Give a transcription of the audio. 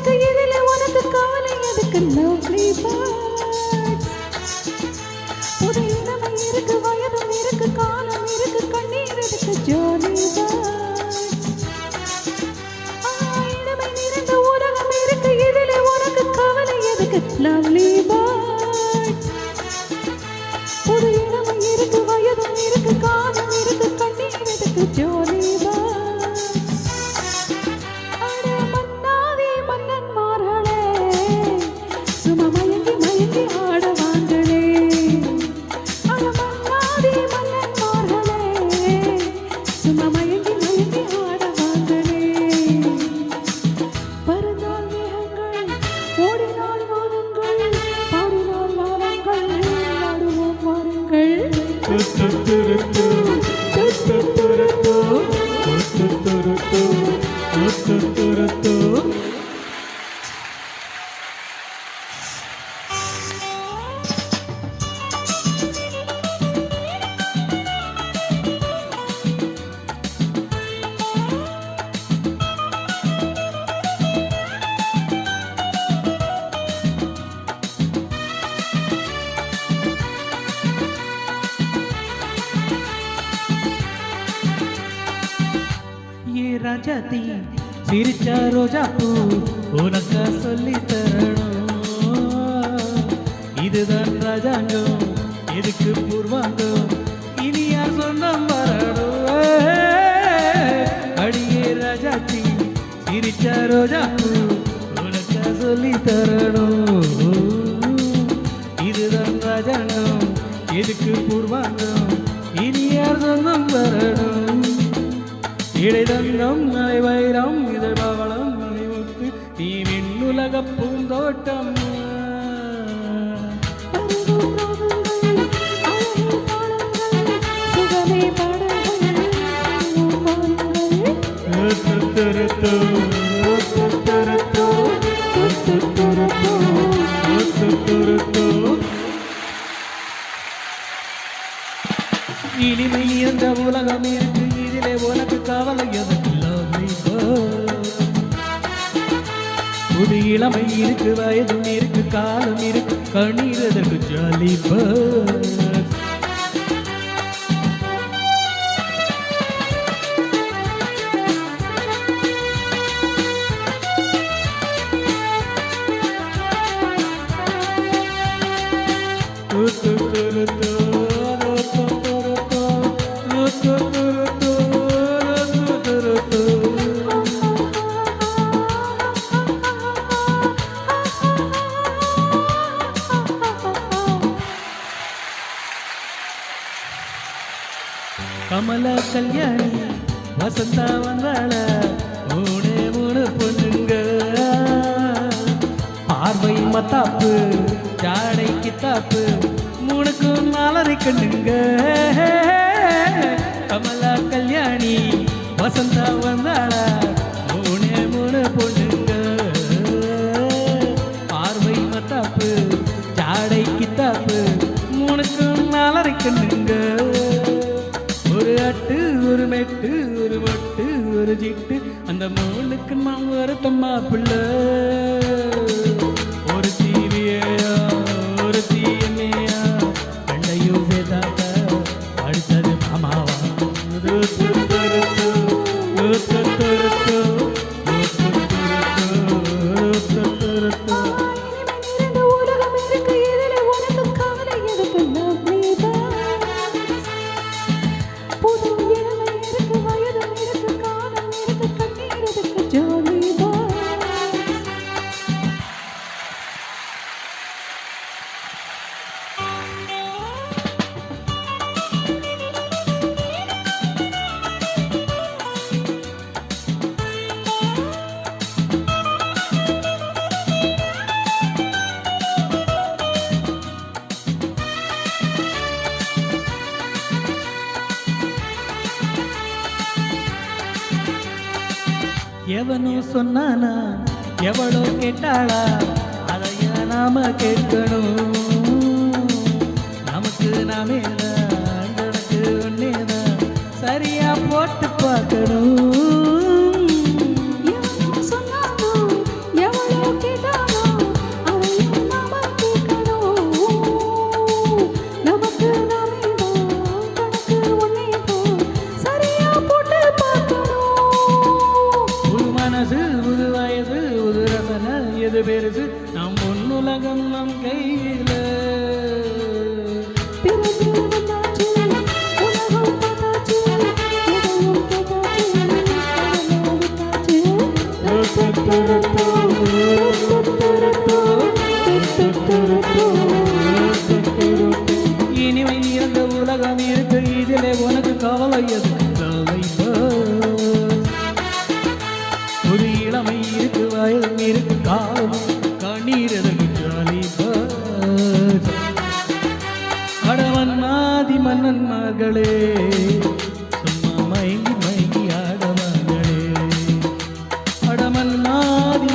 இருக்கு இதில உனக்கு கவலை எதுக்கு லவ்லி பேர்ட்ஸ் புது இளமை இருக்கு வயதும் இருக்கு காலம் இருக்கு கண்ணீர் இருக்கு ஜாலி பேர்ட்ஸ் இளமை நிறைந்த உலகம் இருக்கு இதில உனக்கு கவலை எதுக்கு லவ்லி பேர்ட்ஸ் புது இளமை இருக்கு வயதும் இருக்கு காலம் இருக்கு கண்ணீர் இருக்கு ஜாலி பேர்ட்ஸ் மன்னாதி மன்னன்மார்களே சும்மா மயங்கி மயங்கி ஆடவாங்களே மன்னாதி மன்னன்மார்களே சும்மா மயங்கி மயங்கி ஆடவாங்களே பறந்தால் மேகங்கள் ஓடினால் வானங்கள் பாடினால் வானங்கள் ஆடுவோம் வாருங்கள் ராஜாத்தி சிரிச்ச ரோஜா பூ உனக்கு சொல்லி தரணும் இதுதான் ராஜாங்கம் எதுக்கு பூர்வாங்கம் இனி யார் சொந்தம் வரணும் அடியே ராஜாத்தி சிரிச்ச ரோஜா பூ உனக்கு சொல்லி தரணும் இதுதான் ராஜாங்கம் எதுக்கு பூர்வாங்கம் இனி யார் சொந்தம் வரணும் இடைதங்கம் மலை வைரம் இதழ் பவளம் மணிமுத்து நீ விண்ணுலக பூந்தோட்டம் இனிமை இந்த உலகம் இருக்கு இதிலே உனக்கு கவலை எதுக்கு லவ்லி பேர்ட்ஸ் புது இளமை இருக்கு வயதும் இருக்கு காலம் இருக்கு கண்ணீர் எதற்கு ஜாலி பேர்ட்ஸ் கமல கல்யாணி வசந்தா வந்தாள மூணே மூணு பொண்ணுங்க பார்வை மத்தாப்பு ஜாடை கித்தாப்பு மூணுக்கும் நாலரை கண்ணுங்க கமல கல்யாணி வசந்தா வந்தாள மூணே மூணு பொண்ணுங்க பார்வை மத்தாப்பு ஜாடை கித்தாப்பு மூணுக்கும் நாலரை கண்ணுங்க ஒரு அட்டு ஒரு மெட்டு ஒரு மொட்டு ஒரு ஜிட்டு அந்த மூணுக்கு நான் வருத்தம்மா பிள்ளை ஒரு தீவியா ஒரு தீயமையா கண்டையும் சேர்த்தாக்க அடுத்தது மாமாவா எவனோ சொன்னானா எவளோ கேட்டாளா அதைய நாம கேட்கணும் நமக்கு நாமே எனக்கு ஒன்னேதான் சரியா போட்டு பார்க்கணும் எவனோ சொன்னானோ எவளோ பெருசு பெருசு நம் பொன்னுலகம் நம் கையில. பிறகு வந்தாச்சு, உலகம் பார்த்தாச்சு, இதயம் கேட்டாச்சு, இனிமை நிறைந்த உலகம் இருக்கு, இதிலே உனக்கு கவலை எதுக்கு? கவலை ஒரு இளமை இருக்கு, வயதும் இருக்கு, காலம் கண்ணீர் எதற்கு? ஜாலி அடவன் மாதி மன்னன் மகளே, சும்மா மயங்கி மயங்கி ஆடவங்களே. அடமன் மாதி